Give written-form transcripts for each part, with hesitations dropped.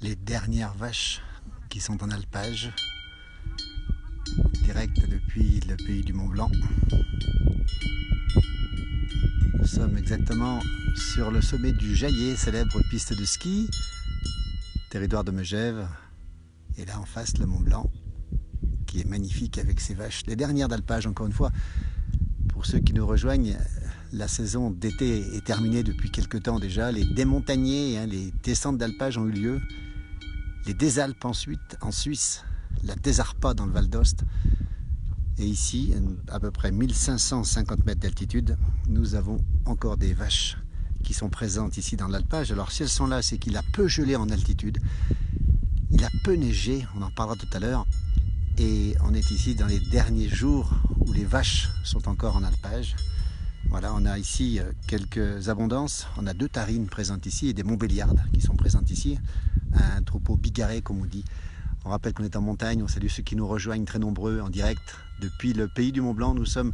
les dernières vaches qui sont en alpage, direct depuis le pays du Mont-Blanc. Nous sommes exactement sur le sommet du Jaillet, célèbre piste de ski, territoire de Megève, et là en face le Mont-Blanc, qui est magnifique avec ses vaches, les dernières d'alpage encore une fois. Pour ceux qui nous rejoignent, la saison d'été est terminée depuis quelques temps déjà. Les démontagnés, les descentes d'alpage ont eu lieu. Les désalpes ensuite en Suisse, la Désarpa dans le Val d'Ost. Et ici, à peu près 1550 mètres d'altitude, nous avons encore des vaches qui sont présentes ici dans l'alpage. Alors si elles sont là, c'est qu'il a peu gelé en altitude. Il a peu neigé, on en parlera tout à l'heure. Et on est ici dans les derniers jours où les vaches sont encore en alpage. Voilà, on a ici quelques abondances. On a 2 tarines présentes ici et des montbéliardes qui sont présentes ici. Un troupeau bigarré, comme on dit. On rappelle qu'on est en montagne. On salue ceux qui nous rejoignent très nombreux en direct. Depuis le pays du Mont-Blanc, nous sommes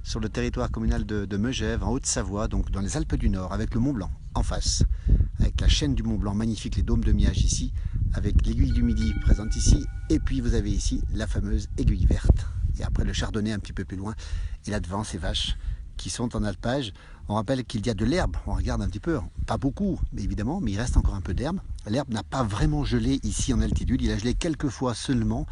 sur le territoire communal de Megève, en Haute-Savoie, donc dans les Alpes du Nord, avec le Mont-Blanc en face, avec la chaîne du Mont-Blanc magnifique, les dômes de Miage ici, avec l'aiguille du Midi présente ici, et puis vous avez ici la fameuse aiguille verte. Et après le Chardonnay un petit peu plus loin, et là devant ces vaches qui sont en alpage. On rappelle qu'il y a de l'herbe, on regarde un petit peu, pas beaucoup mais évidemment, mais il reste encore un peu d'herbe. L'herbe n'a pas vraiment gelé ici en altitude, il a gelé quelques fois seulement.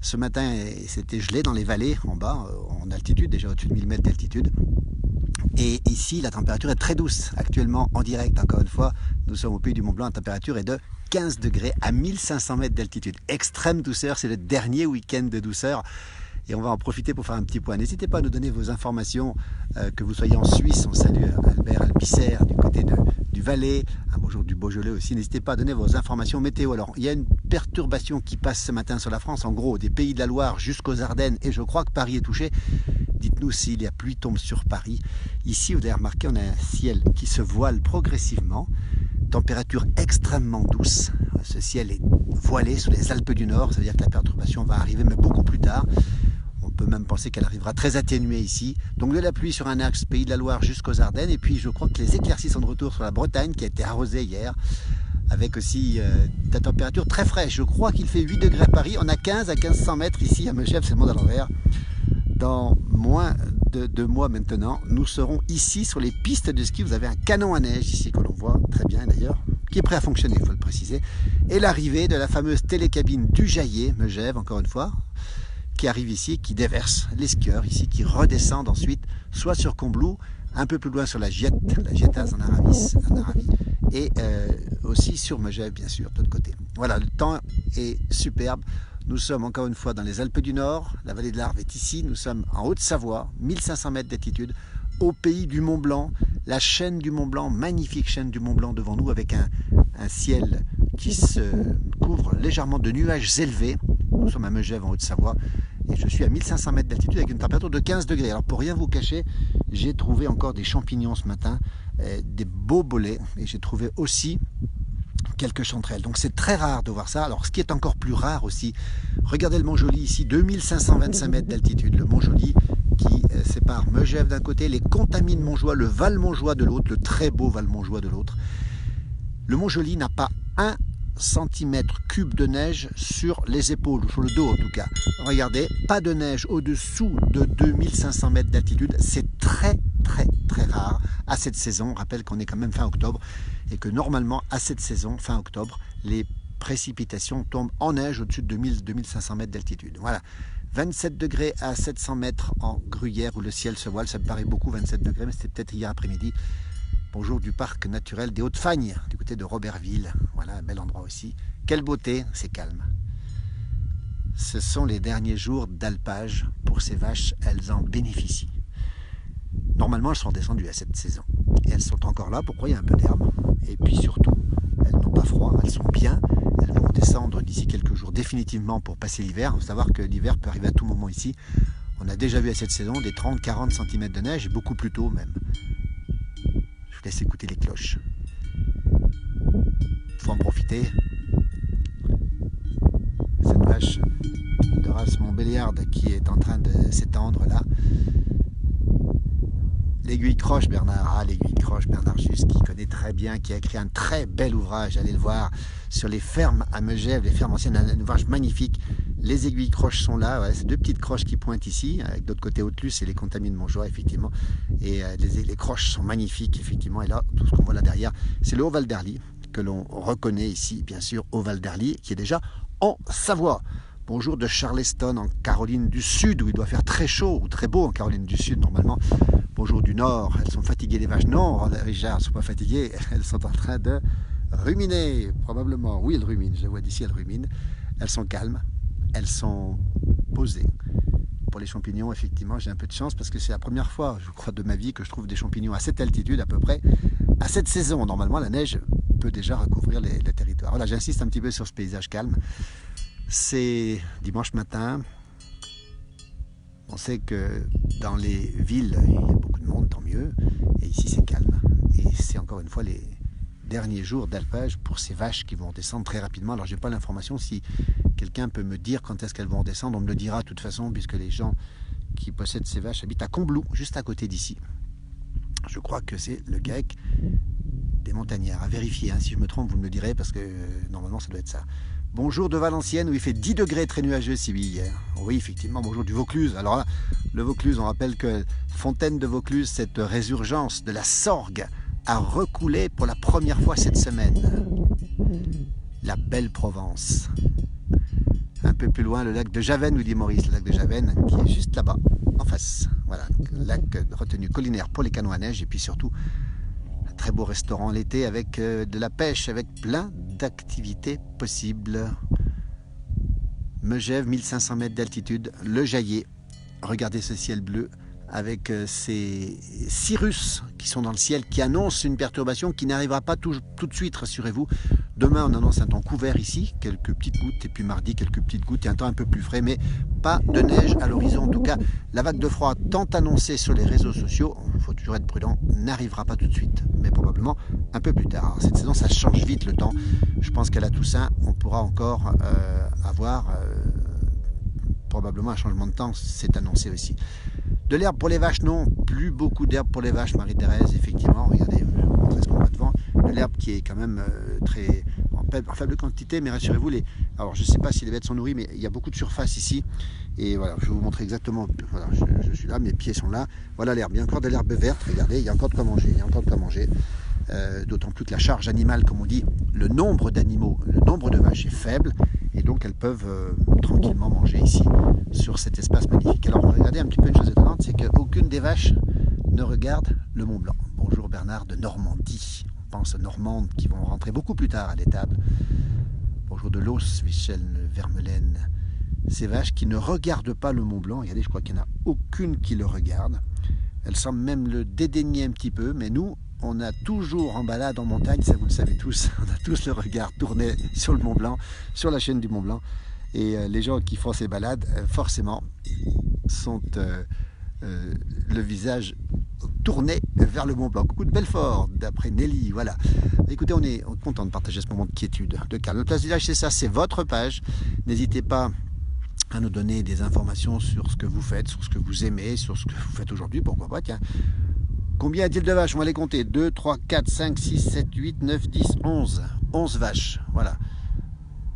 Ce matin, c'était gelé dans les vallées en bas, en altitude, déjà au-dessus de 1000 mètres d'altitude. Et ici, la température est très douce. Actuellement, en direct, encore une fois, nous sommes au pays du Mont-Blanc, la température est de 15 degrés à 1500 mètres d'altitude. Extrême douceur, c'est le dernier week-end de douceur. Et on va en profiter pour faire un petit point. N'hésitez pas à nous donner vos informations, que vous soyez en Suisse. On salue Albert Albisser du côté du Valais. Un bonjour du Beaujolais aussi. N'hésitez pas à donner vos informations météo. Alors, il y a une perturbation qui passe ce matin sur la France. En gros, des pays de la Loire jusqu'aux Ardennes. Et je crois que Paris est touché. Dites-nous si la pluie tombe sur Paris. Ici, vous avez remarqué, on a un ciel qui se voile progressivement. Température extrêmement douce. Ce ciel est voilé sur les Alpes du Nord. Ça veut dire que la perturbation va arriver, mais beaucoup plus tard. On peut même penser qu'elle arrivera très atténuée ici. Donc de la pluie sur un axe Pays de la Loire jusqu'aux Ardennes. Et puis je crois que les éclaircies sont de retour sur la Bretagne qui a été arrosée hier. Avec aussi la température très fraîche. Je crois qu'il fait 8 degrés à Paris. On a 15 à 1500 mètres ici à Megève, c'est le monde à l'envers. Dans moins de 2 mois maintenant, nous serons ici sur les pistes de ski. Vous avez un canon à neige ici que l'on voit très bien d'ailleurs, qui est prêt à fonctionner, il faut le préciser. Et l'arrivée de la fameuse télécabine du Jaillet, Megève encore une fois, qui arrive ici, qui déverse les skieurs ici, qui redescendent ensuite, soit sur Combloux, un peu plus loin sur la Gietaz en Arabie, et aussi sur Megève bien sûr, de l'autre côté. Voilà, le temps est superbe. Nous sommes encore une fois dans les Alpes du Nord, la vallée de l'Arve est ici, nous sommes en Haute-Savoie, 1500 mètres d'altitude, au pays du Mont-Blanc, la chaîne du Mont-Blanc, magnifique chaîne du Mont-Blanc devant nous avec un ciel qui se couvre légèrement de nuages élevés. Nous sommes à Megève en Haute-Savoie et je suis à 1500 mètres d'altitude avec une température de 15 degrés. Alors pour rien vous cacher, j'ai trouvé encore des champignons ce matin, des beaux bolets, et j'ai trouvé aussi quelques chanterelles. Donc c'est très rare de voir ça. Alors ce qui est encore plus rare aussi, regardez le Mont-Joli ici, 2525 mètres d'altitude, le Mont-Joli qui sépare Megève d'un côté, les Contamines Montjoie, le Val Montjoie de l'autre, le très beau Val Montjoie de l'autre. Le Mont-Joli n'a pas 1 cm3 de neige sur les épaules, sur le dos en tout cas. Regardez, pas de neige au-dessous de 2500 mètres d'altitude, c'est très rare à cette saison. On rappelle qu'on est quand même fin octobre et que normalement à cette saison, fin octobre, les précipitations tombent en neige au-dessus de 2500 mètres d'altitude. Voilà, 27 degrés à 700 mètres en Gruyère où le ciel se voile, ça me paraît beaucoup 27 degrés, mais c'était peut-être hier après-midi. Bonjour du parc naturel des Hautes-Fagnes, du côté de Robertville. Voilà, un bel endroit aussi. Quelle beauté, c'est calme. Ce sont les derniers jours d'alpage pour ces vaches, elles en bénéficient. Normalement, elles sont descendues à cette saison. Et elles sont encore là, pourquoi il y a un peu d'herbe. Et puis surtout, elles n'ont pas froid, elles sont bien. Elles vont descendre d'ici quelques jours définitivement pour passer l'hiver. Il faut savoir que l'hiver peut arriver à tout moment ici. On a déjà vu à cette saison des 30-40 cm de neige, et beaucoup plus tôt même. Je vous laisse écouter les cloches. Il faut en profiter. Cette vache de race Montbéliarde qui est en train de s'étendre là. L'aiguille croche Bernard, l'aiguille croche Bernard Juste qui connaît. connaît très bien, qui a écrit un très bel ouvrage, allez le voir, sur les fermes à Megève, les fermes anciennes, un ouvrage magnifique. Les aiguilles croches sont là, ouais, c'est deux petites croches qui pointent ici, avec d'autre côté Haute-Luce et les Contamines de Montjoie, effectivement. Et les croches sont magnifiques, effectivement. Et là, tout ce qu'on voit là derrière, c'est le Haut-Val d'Herly, que l'on reconnaît ici, bien sûr, au Val d'Herly, qui est déjà en Savoie. Bonjour de Charleston, en Caroline du Sud, où il doit faire très chaud, ou très beau en Caroline du Sud, normalement. Bonjour du Nord, elles sont fatiguées les vaches. Non, Richard, elles ne sont pas fatiguées, elles sont en train de ruminer, probablement. Oui, elles ruminent, je les vois d'ici, elles ruminent. Elles sont calmes, elles sont posées. Pour les champignons, effectivement, j'ai un peu de chance parce que c'est la première fois, je crois, de ma vie que je trouve des champignons à cette altitude à peu près, à cette saison. Normalement, la neige peut déjà recouvrir les territoires. Voilà, j'insiste un petit peu sur ce paysage calme. C'est dimanche matin. On sait que dans les villes, il y a beaucoup de monde, tant mieux. Et ici, c'est calme. Et c'est encore une fois les derniers jours d'alpage pour ces vaches qui vont descendre très rapidement. Alors, je n'ai pas l'information. Si quelqu'un peut me dire quand est-ce qu'elles vont descendre, on me le dira de toute façon, puisque les gens qui possèdent ces vaches habitent à Combloux, juste à côté d'ici. Je crois que c'est le GAEC des montagnards. À vérifier, hein. Si je me trompe, vous me le direz, parce que normalement, ça doit être ça. Bonjour de Valenciennes, où il fait 10 degrés très nuageux, Sylvie, hier. Oui, effectivement, bonjour du Vaucluse. Alors là, le Vaucluse, on rappelle que Fontaine de Vaucluse, cette résurgence de la Sorgue, a recoulé pour la première fois cette semaine. La belle Provence. Un peu plus loin, le lac de Javennes, nous dit Maurice, le lac de Javennes, qui est juste là-bas, en face. Voilà, lac retenu collinaire pour les canots à neige, et puis surtout, un très beau restaurant l'été avec de la pêche, avec plein d'activités possibles. Megève, 1500 mètres d'altitude, le Jaillet. Regardez ce ciel bleu avec ces cirrus qui sont dans le ciel, qui annoncent une perturbation qui n'arrivera pas tout de suite, rassurez-vous. Demain, on annonce un temps couvert ici, quelques petites gouttes, et puis mardi, quelques petites gouttes et un temps un peu plus frais, mais pas de neige à l'horizon. En tout cas, la vague de froid, tant annoncée sur les réseaux sociaux, il faut toujours être prudent, n'arrivera pas tout de suite, mais probablement un peu plus tard. Alors, cette saison, ça change vite le temps. Je pense qu'à la Toussaint, on pourra encore avoir probablement un changement de temps, c'est annoncé aussi. De l'herbe pour les vaches, non, plus beaucoup d'herbe pour les vaches, Marie-Thérèse, effectivement, regardez, je vous montre ce qu'on voit devant, de l'herbe qui est quand même très en faible quantité, mais rassurez-vous, alors je ne sais pas si les bêtes sont nourries, mais il y a beaucoup de surface ici, et voilà, je vais vous montrer exactement, voilà, je suis là, mes pieds sont là, voilà l'herbe, il y a encore de l'herbe verte, regardez, il y a encore de quoi manger, d'autant plus que la charge animale, comme on dit, le nombre d'animaux, le nombre de vaches est faible, et donc elles peuvent tranquillement manger ici, sur cet espace magnifique. Alors regardez un petit peu une chose étonnante, c'est qu'aucune des vaches ne regarde le Mont Blanc. Bonjour Bernard de Normandie, on pense aux Normandes qui vont rentrer beaucoup plus tard à l'étable. Bonjour de Los, Michel Vermelaine. Ces vaches qui ne regardent pas le Mont Blanc, regardez, je crois qu'il n'y en a aucune qui le regarde. Elles semblent même le dédaigner un petit peu, mais nous, on a toujours en balade en montagne, ça vous le savez tous, on a tous le regard tourné sur le Mont Blanc, sur la chaîne du Mont Blanc. Et les gens qui font ces balades, forcément, sont le visage tourné vers le Mont Blanc. Coucou de Belfort, d'après Nelly, voilà. Écoutez, on est content de partager ce moment de quiétude, de calme. Le Place du Village, c'est ça, c'est votre page. N'hésitez pas à nous donner des informations sur ce que vous faites, sur ce que vous aimez, sur ce que vous faites aujourd'hui, pourquoi pas, tiens. Combien a-t-il de vaches? On va les compter. 2, 3, 4, 5, 6, 7, 8, 9, 10, 11. 11 vaches, voilà.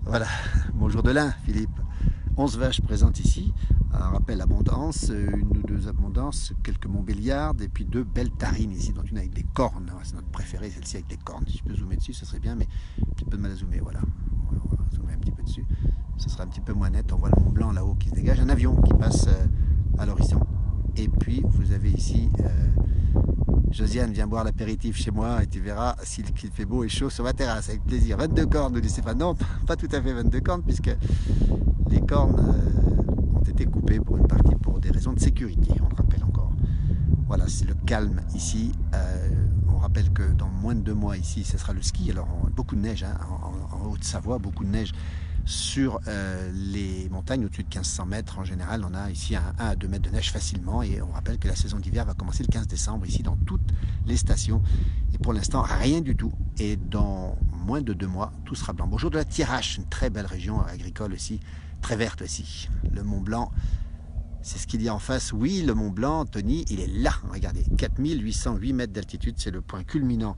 Voilà, bonjour de l'Ain, Philippe. 11 vaches présentes ici. Un rappel abondance, une ou deux abondances, quelques Montbéliardes et puis 2 belles tarines ici, dont une avec des cornes. C'est notre préférée, celle-ci avec des cornes. Si je peux zoomer dessus, ça serait bien, mais un petit peu de mal à zoomer, voilà. On va zoomer un petit peu dessus. Ce sera un petit peu moins net. On voit le Mont Blanc là-haut qui se dégage. Un avion qui passe à l'horizon. Et puis, vous avez ici... Josiane, viens boire l'apéritif chez moi et tu verras s'il fait beau et chaud sur ma terrasse, avec plaisir. 22 cornes, nous dit Stéphane. Non, pas tout à fait 22 cornes, puisque les cornes ont été coupées pour une partie pour des raisons de sécurité, on le rappelle encore. Voilà, c'est le calme ici. On rappelle que dans moins de 2 mois ici, ce sera le ski. Alors, beaucoup de neige, hein, en Haute-Savoie, beaucoup de neige sur les montagnes au-dessus de 1500 mètres. En général, on a ici 1 à 2 mètres de neige facilement, et on rappelle que la saison d'hiver va commencer le 15 décembre ici dans toutes les stations, et pour l'instant rien du tout, et dans moins de 2 mois tout sera blanc. Bonjour de la Thiérache, une très belle région agricole aussi, très verte aussi. Le Mont Blanc, c'est ce qu'il y a en face. Oui, le Mont Blanc, Tony, il est là, regardez, 4808 mètres d'altitude, c'est le point culminant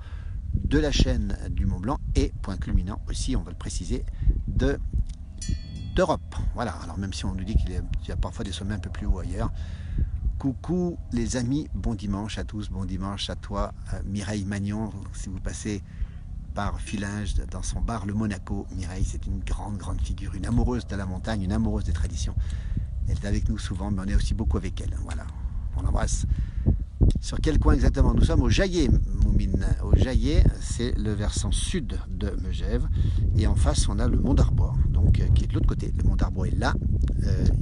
de la chaîne du Mont Blanc et point culminant aussi, on va le préciser, d'Europe. Voilà, alors même si on nous dit qu'il y a parfois des sommets un peu plus hauts ailleurs. Coucou les amis, bon dimanche à tous, bon dimanche à toi Mireille Magnon, si vous passez par Fillinges dans son bar Le Monaco. Mireille, c'est une grande figure, une amoureuse de la montagne, une amoureuse des traditions. Elle est avec nous souvent, mais on est aussi beaucoup avec elle. Voilà, on l'embrasse. Sur quel coin exactement? Nous sommes au Jaillet, Moumine. Au Jaillet, c'est le versant sud de Megève. Et en face, on a le Mont d'Arbois, donc qui est de l'autre côté. Le Mont d'Arbois est là.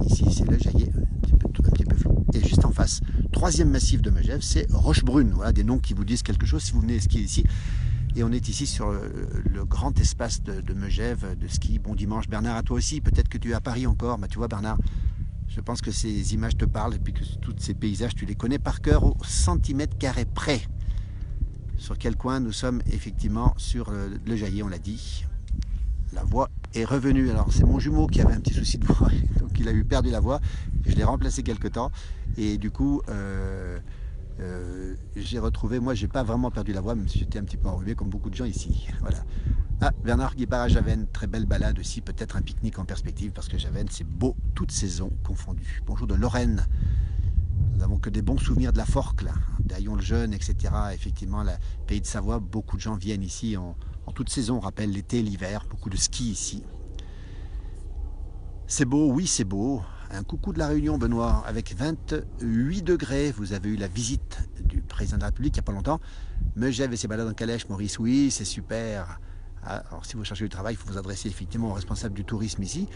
Ici, c'est le Jaillet, un petit peu flou. Et juste en face, troisième massif de Megève, c'est Rochebrune. Voilà, des noms qui vous disent quelque chose si vous venez skier ici. Et on est ici sur le grand espace de Megève, de ski. Bon dimanche, Bernard, à toi aussi. Peut-être que tu es à Paris encore. Bah, tu vois, Bernard, je pense que ces images te parlent et puis que tous ces paysages, tu les connais par cœur au centimètre carré près. Sur quel coin? Nous sommes effectivement sur le Jaillet, on l'a dit. La voix est revenue. Alors, c'est mon jumeau qui avait un petit souci de voix. Donc, il a eu perdu la voix. Je l'ai remplacé quelque temps. Et du coup... j'ai retrouvé, moi j'ai pas vraiment perdu la voix, même si j'étais un petit peu enrhumé comme beaucoup de gens ici. Voilà. Ah, Bernard qui part à Javennes, très belle balade aussi, peut-être un pique-nique en perspective, parce que Javennes c'est beau, toutes saisons confondues. Bonjour de Lorraine, nous n'avons que des bons souvenirs de la Forcle, d'Aillon-le-Jeune, etc. Effectivement, le pays de Savoie, beaucoup de gens viennent ici en toute saison, on rappelle l'été, l'hiver, beaucoup de ski ici. C'est beau, oui c'est beau. Un coucou de la Réunion, Benoît, avec 28 degrés. Vous avez eu la visite du président de la République il n'y a pas longtemps. Megève et ses balades en calèche, Maurice, oui, c'est super. Alors, si vous cherchez du travail, il faut vous adresser effectivement au responsable du tourisme ici.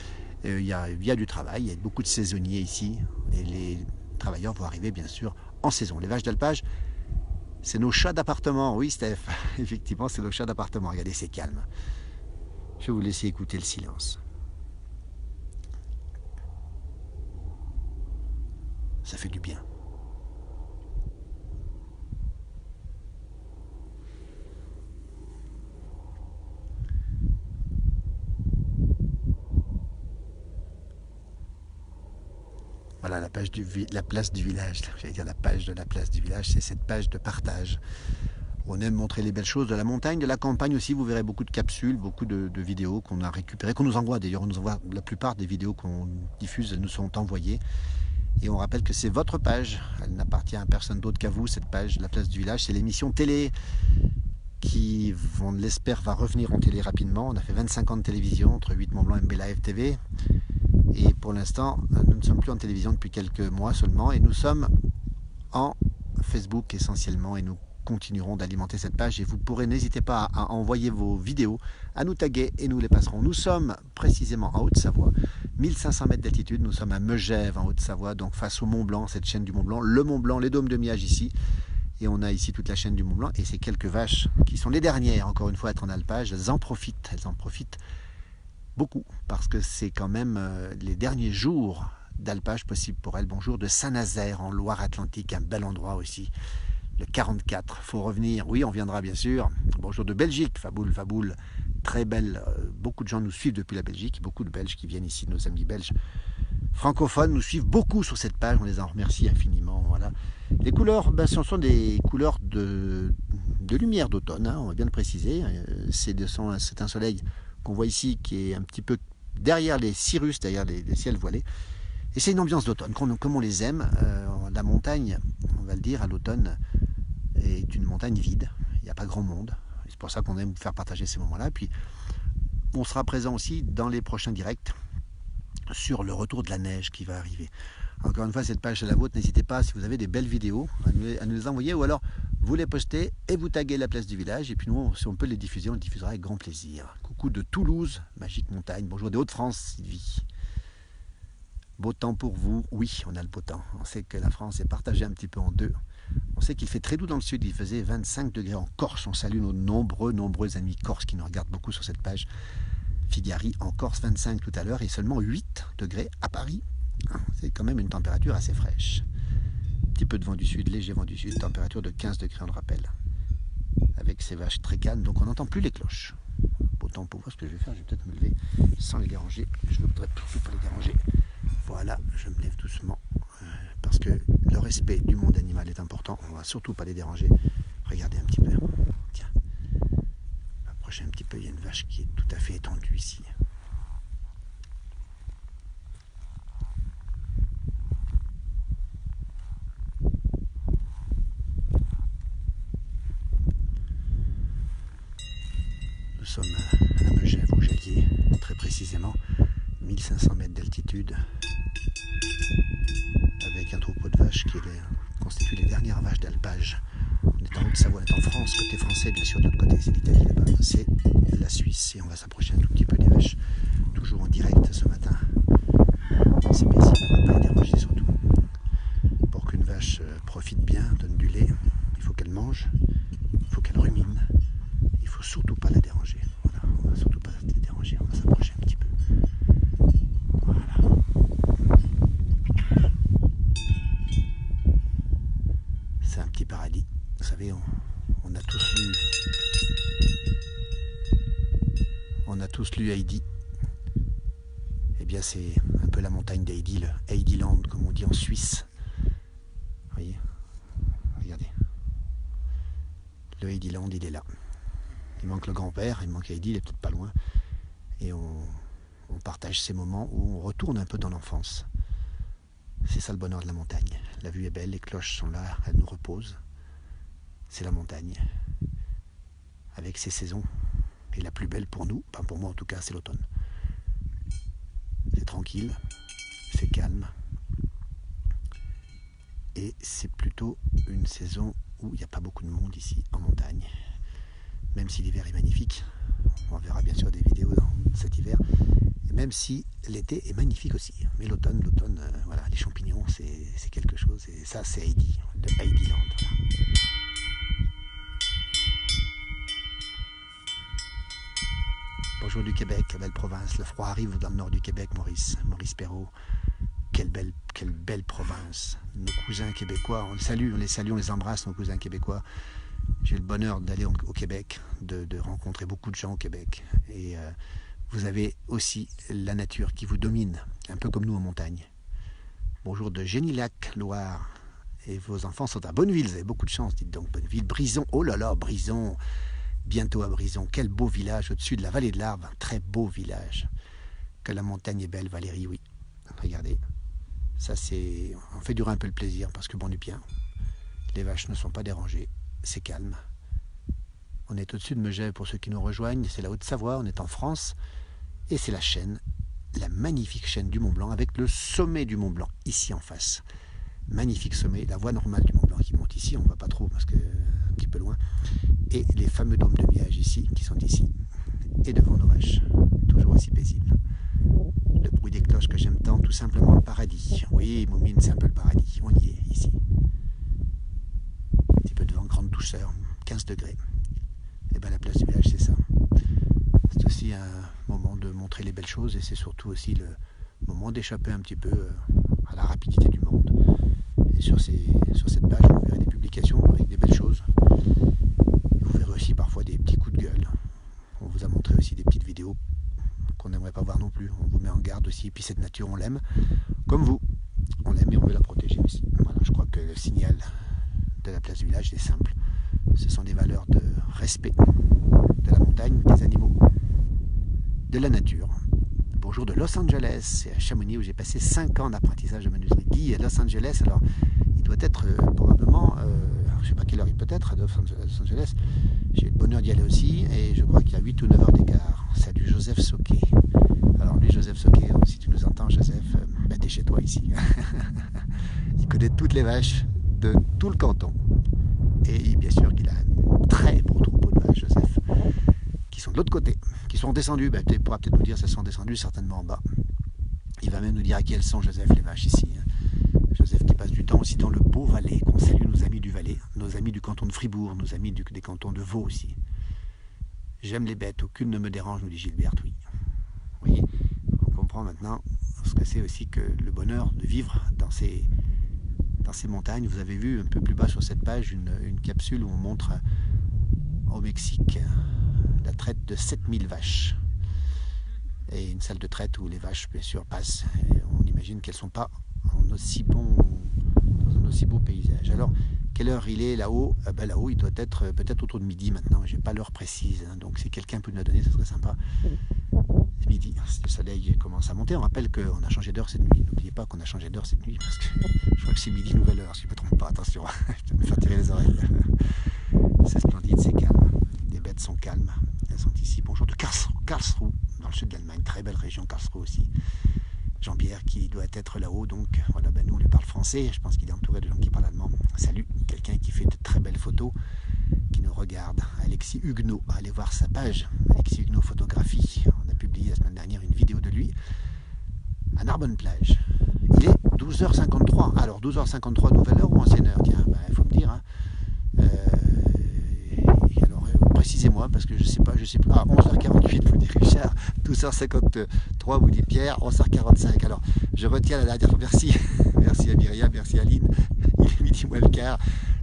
Il y a du travail, il y a beaucoup de saisonniers ici. Et les travailleurs vont arriver, bien sûr, en saison. Les vaches d'alpage, c'est nos chats d'appartement. Oui, Steph, effectivement, c'est nos chats d'appartement. Regardez, c'est calme. Je vais vous laisser écouter le silence. Ça fait du bien. Voilà la place du village. J'allais dire la page de la place du village, c'est cette page de partage. On aime montrer les belles choses de la montagne, de la campagne aussi. Vous verrez beaucoup de capsules, beaucoup de vidéos qu'on a récupérées, qu'on nous envoie d'ailleurs. On nous envoie la plupart des vidéos qu'on diffuse, elles nous sont envoyées. Et on rappelle que c'est votre page, elle n'appartient à personne d'autre qu'à vous, cette page, la place du village. C'est l'émission télé qui, on l'espère, va revenir en télé rapidement. On a fait 25 ans de télévision entre 8 Mont Blanc et MB Live TV. Et pour l'instant, nous ne sommes plus en télévision depuis quelques mois seulement. Et nous sommes en Facebook essentiellement. Et nous continuerons d'alimenter cette page. Et vous pourrez, n'hésitez pas à envoyer vos vidéos, à nous taguer et nous les passerons. Nous sommes précisément en Haute-Savoie. 1500 mètres d'altitude, nous sommes à Megève en Haute-Savoie, donc face au Mont Blanc, cette chaîne du Mont Blanc, le Mont Blanc, les dômes de Miage ici, et on a ici toute la chaîne du Mont Blanc, et ces quelques vaches qui sont les dernières, encore une fois, à être en alpage, elles en profitent beaucoup, parce que c'est quand même les derniers jours d'alpage possible pour elles. Bonjour de Saint-Nazaire en Loire-Atlantique, un bel endroit aussi, le 44, faut revenir, oui on viendra bien sûr. Bonjour de Belgique, Faboul, très belle, beaucoup de gens nous suivent depuis la Belgique, beaucoup de Belges qui viennent ici, nos amis belges francophones nous suivent beaucoup sur cette page, on les en remercie infiniment. Voilà. Les couleurs, ben, ce sont des couleurs de lumière d'automne, hein, on va bien le préciser. C'est un soleil qu'on voit ici qui est un petit peu derrière les cirrus, derrière les ciels voilés. Et c'est une ambiance d'automne, comme on les aime. La montagne, on va le dire, à l'automne, est une montagne vide. Il n'y a pas grand monde. C'est pour ça qu'on aime vous faire partager ces moments-là. Puis, on sera présent aussi dans les prochains directs sur le retour de la neige qui va arriver. Encore une fois, cette page est la vôtre. N'hésitez pas, si vous avez des belles vidéos, à nous les envoyer, ou alors vous les postez et vous taguez la place du village. Et puis nous, si on peut les diffuser, on les diffusera avec grand plaisir. Coucou de Toulouse, Magique Montagne. Bonjour des Hauts-de-France, Sylvie. Beau temps pour vous, oui, on a le beau temps. On sait que la France est partagée un petit peu en deux. On sait qu'il fait très doux dans le sud, il faisait 25 degrés en Corse. On salue nos nombreux amis corses qui nous regardent beaucoup sur cette page. Figari en Corse, 25 tout à l'heure, et seulement 8 degrés à Paris. C'est quand même une température assez fraîche. Un petit peu de vent du sud, léger vent du sud, température de 15 degrés, on le rappelle. Avec ces vaches très calmes, donc on n'entend plus les cloches. Beau temps pour voir ce que je vais faire, je vais peut-être me lever sans les déranger. Je ne voudrais surtout pas les déranger. Voilà, je me lève doucement, parce que le respect du monde animal est important. On ne va surtout pas les déranger. Regardez un petit peu. Tiens. s'approcher un petit peu, il y a une vache qui est tout à fait étendue ici. Nous sommes à Megève, au Jallier, très précisément, 1500 mètres d'altitude, avec un troupeau de vaches qui constitue les dernières vaches d'alpage. On est en Haute-Savoie, on est en France, côté français, bien sûr, de l'autre côté, c'est l'Italie là-bas, c'est la Suisse, et on va s'approcher un tout petit peu des vaches, toujours en direct ce matin. C'est paisible, on ne va pas les déranger surtout. Pour qu'une vache profite bien, donne du lait, il faut qu'elle mange, il faut qu'elle rumine, il ne faut surtout pas la déranger. Voilà, on va surtout pas la déranger, on va s'approcher un petit peu. Voilà. C'est un petit paradis. Vous savez, on a tous lu Heidi. Eh bien, c'est un peu la montagne d'Heidi, le Heidiland, comme on dit en Suisse. Vous voyez, regardez. Le Heidiland, il est là. Il manque le grand-père, il manque Heidi, il est peut-être pas loin. Et on partage ces moments où on retourne un peu dans l'enfance. C'est ça le bonheur de la montagne. La vue est belle, les cloches sont là, elles nous reposent. C'est la montagne, avec ses saisons. Et la plus belle pour nous, pas pour moi en tout cas, c'est l'automne. C'est tranquille, c'est calme. Et c'est plutôt une saison où il n'y a pas beaucoup de monde ici, en montagne. Même si l'hiver est magnifique, on verra bien sûr des vidéos dans cet hiver, et même si l'été est magnifique aussi. Mais l'automne, voilà, les champignons, c'est quelque chose. Et ça, c'est Heidi, le Heidiland. Voilà. Bonjour du Québec, belle province. Le froid arrive dans le nord du Québec, Maurice Perrault. Quelle belle province. Nos cousins québécois, on les salue, on les embrasse, nos cousins québécois. J'ai eu le bonheur d'aller au Québec, de rencontrer beaucoup de gens au Québec. Et vous avez aussi la nature qui vous domine, un peu comme nous en montagne. Bonjour de Génilac, Loire. Et vos enfants sont à Bonneville, vous avez beaucoup de chance, dites donc. Bonneville, Brison, oh là là, Brison. Bientôt à Brison, quel beau village au-dessus de la vallée de l'Arve, un très beau village. Que la montagne est belle, Valérie, oui. Regardez, ça c'est... On fait durer un peu le plaisir parce que bon du bien. Les vaches ne sont pas dérangées, c'est calme. On est au-dessus de Megève pour ceux qui nous rejoignent, c'est la Haute-Savoie, on est en France. Et c'est la chaîne, la magnifique chaîne du Mont-Blanc avec le sommet du Mont-Blanc, ici en face. Magnifique sommet, la voie normale du Mont-Blanc qui monte ici, on ne voit pas trop parce que un petit peu loin. Et les fameux dômes de nuages ici, qui sont ici, et devant nos vaches, toujours aussi paisibles. Le bruit des cloches que j'aime tant, tout simplement le paradis. Oui, Moumine, c'est un peu le paradis, on y est, ici. Un petit peu de vent, grande douceur, 15 degrés. Et bien la place du village, c'est ça. C'est aussi un moment de montrer les belles choses, et c'est surtout aussi le moment d'échapper un petit peu à la rapidité du monde. Et sur cette page, vous verrez des publications avec des belles choses. Vous verrez aussi parfois des petits coups de gueule. On vous a montré aussi des petites vidéos qu'on n'aimerait pas voir non plus. On vous met en garde aussi. Et puis cette nature, on l'aime. Comme vous. On l'aime et on veut la protéger aussi. Voilà, je crois que le signal de la place du village est simple. Ce sont des valeurs de respect de la montagne, des animaux, de la nature. Bonjour de Los Angeles. C'est à Chamonix où j'ai passé 5 ans d'apprentissage de menuiserie. Guy à Los Angeles, alors il doit être probablement... je ne sais pas quelle heure il peut être à Los Angeles. J'ai eu le bonheur d'y aller aussi et je crois qu'il y a 8 ou 9 heures d'écart. Salut Joseph Soquet. Alors lui, Joseph Soquet, si tu nous entends, Joseph, ben t'es chez toi ici. Il connaît toutes les vaches de tout le canton. Et bien sûr qu'il a un très beau troupeau de vaches, Joseph, qui sont de l'autre côté, qui sont descendus. Ben, tu pourras peut-être nous dire si elles sont descendues, certainement en bas. Il va même nous dire à qui elles sont, Joseph, les vaches ici. Joseph qui passe du temps aussi dans le beau Valais, qu'on salue nos amis du Valais, nos amis du canton de Fribourg, nos amis des cantons de Vaud aussi. J'aime les bêtes, aucune ne me dérange, nous dit Gilberte, oui. Vous voyez, on comprend maintenant ce que c'est aussi que le bonheur de vivre dans ces montagnes. Vous avez vu un peu plus bas sur cette page une capsule où on montre au Mexique la traite de 7000 vaches. Et une salle de traite où les vaches, bien sûr, passent. Et on imagine qu'elles ne sont pas dans un aussi beau paysage. Alors, Quelle heure il est là-haut? Là-haut, il doit être peut-être autour de midi maintenant. Je n'ai pas l'heure précise. Hein, donc si quelqu'un peut nous la donner, ce serait sympa. C'est midi. Le soleil commence à monter. On rappelle qu'on a changé d'heure cette nuit. N'oubliez pas qu'on a changé d'heure cette nuit. Parce que je crois que c'est midi, nouvelle heure. Si je ne me trompe pas. Attention, je vais me faire tirer les oreilles. C'est splendide, c'est calme. Les bêtes sont calmes. Elles sont ici. Bonjour de Karlsruhe, dans le sud de l'Allemagne. Très belle région, Karlsruhe aussi. Jean-Pierre qui doit être là-haut, donc voilà, nous on lui parle français, je pense qu'il est entouré de gens qui parlent allemand. Salut, quelqu'un qui fait de très belles photos, qui nous regarde, Alexis Huguenot, allez voir sa page, Alexis Huguenot Photographie, on a publié la semaine dernière une vidéo de lui, à Narbonne-Plage. Il est 12h53, alors 12h53 nouvelle heure ou ancienne heure, tiens, il faut me dire, hein. Précisez-moi, parce que je sais pas, ah, 11h48 vous dit Richard, 12h53 vous dit Pierre, 11h45. Alors, je retiens la dernière, merci, merci à Myriam, merci à Aline, il est midi moins le quart,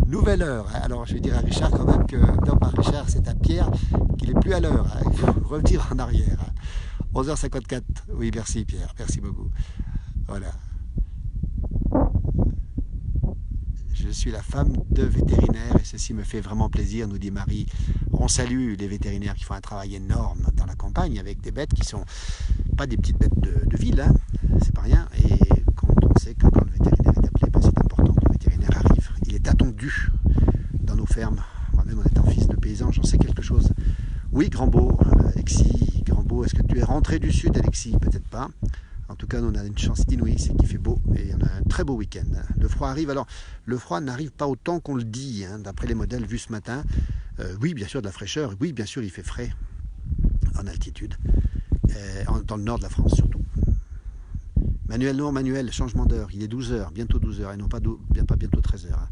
nouvelle heure. Hein. Alors, je vais dire à Richard quand même que, non pas Richard, c'est à Pierre qu'il est plus à l'heure, hein. Il faut revenir en arrière. Hein. 11h54, oui, merci Pierre, merci beaucoup. Voilà. Je suis la femme de vétérinaire et ceci me fait vraiment plaisir, nous dit Marie. On salue les vétérinaires qui font un travail énorme dans la campagne avec des bêtes qui sont pas des petites bêtes de ville, hein. C'est pas rien. Et quand on sait que quand le vétérinaire est appelé, c'est important que le vétérinaire arrive. Il est attendu dans nos fermes. Moi-même en étant fils de paysan, j'en sais quelque chose. Oui, Grandbeau, Alexis, Grandbeau, est-ce que tu es rentré du sud, Alexis? Peut-être pas. En tout cas, nous, on a une chance inouïe, c'est qu'il fait beau et on a un très beau week-end. Le froid arrive. Alors, le froid n'arrive pas autant qu'on le dit, hein, d'après les modèles vus ce matin. Oui, bien sûr, de la fraîcheur. Oui, bien sûr, il fait frais en altitude. Dans le nord de la France, surtout. Manuel, non, Manuel, changement d'heure. Il est 12h, bientôt 12h, et non pas bientôt 13h. Hein.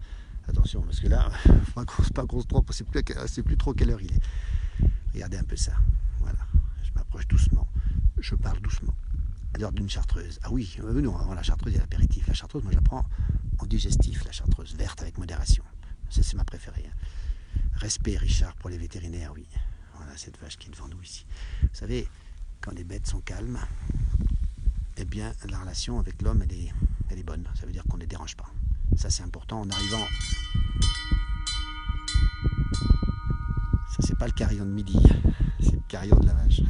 Attention, parce que là, pas qu'on se trompe, c'est plus trop quelle heure il est. Regardez un peu ça. Voilà. Je m'approche doucement. Je parle doucement. À l'heure d'une chartreuse. Ah oui, non, avant la chartreuse, il y a l'apéritif. La chartreuse, moi j'apprends en digestif, la chartreuse verte avec modération. C'est ma préférée. Hein. Respect, Richard, pour les vétérinaires, oui. Voilà cette vache qui est devant nous ici. Vous savez, quand les bêtes sont calmes, eh bien, la relation avec l'homme, elle est bonne. Ça veut dire qu'on ne les dérange pas. Ça, c'est important. En arrivant... Ça, c'est pas le carillon de midi. C'est le carillon de la vache.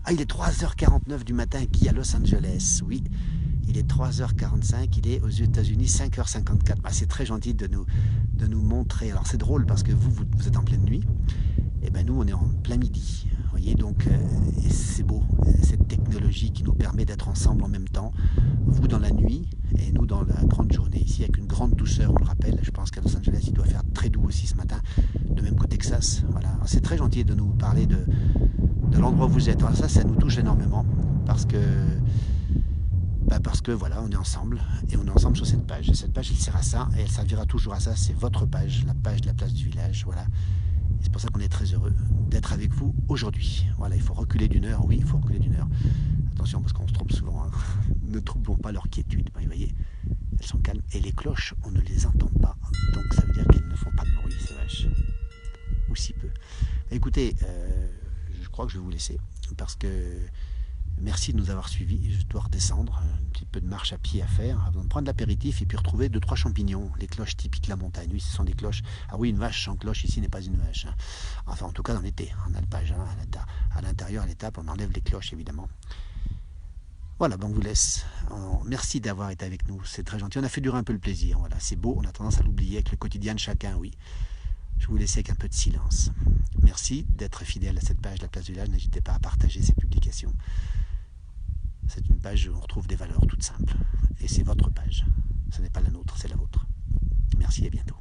Ah, il est 3h49 du matin, Guy, à Los Angeles. Oui, il est 3h45, il est aux États-Unis, 5h54. Ah, c'est très gentil de nous montrer. Alors, c'est drôle parce que vous êtes en pleine nuit. Et ben nous, on est en plein midi. Vous voyez, donc, et c'est beau, cette technologie qui nous permet d'être ensemble en même temps. Vous dans la nuit et nous dans la grande journée. Ici, avec une grande douceur, on le rappelle. Je pense qu'à Los Angeles, il doit faire très doux aussi ce matin, de même qu'au Texas. Voilà. C'est très gentil de nous parler de l'endroit où vous êtes. Alors ça nous touche énormément parce que voilà, on est ensemble et on est ensemble sur cette page. Et cette page, elle sert à ça et elle servira toujours à ça. C'est votre page, la page de la place du village. Voilà. Et c'est pour ça qu'on est très heureux d'être avec vous aujourd'hui. Voilà, il faut reculer d'une heure. Oui, il faut reculer d'une heure. Attention parce qu'on se trompe souvent. Hein. Ne troublons pas leur quiétude. Vous voyez, elles sont calmes et les cloches, on ne les entend pas. Donc ça veut dire qu'elles ne font pas de bruit, ces vaches. Ou si peu. Écoutez. Je crois que je vais vous laisser parce que merci de nous avoir suivis. Je dois redescendre, un petit peu de marche à pied à faire avant de prendre l'apéritif et puis retrouver 2-3 champignons, les cloches typiques de la montagne. Oui, ce sont des cloches. Ah oui, une vache sans cloche ici n'est pas une vache. Hein. Enfin, en tout cas, dans l'été, en alpage, hein, à l'intérieur, à l'étape, on enlève les cloches évidemment. Voilà, on vous laisse. Merci d'avoir été avec nous, c'est très gentil. On a fait durer un peu le plaisir. Voilà, c'est beau, on a tendance à l'oublier avec le quotidien de chacun, oui. Je vous laisse avec un peu de silence. Merci d'être fidèle à cette page de la place du village. N'hésitez pas à partager ces publications. C'est une page où on retrouve des valeurs toutes simples. Et c'est votre page. Ce n'est pas la nôtre, c'est la vôtre. Merci et à bientôt.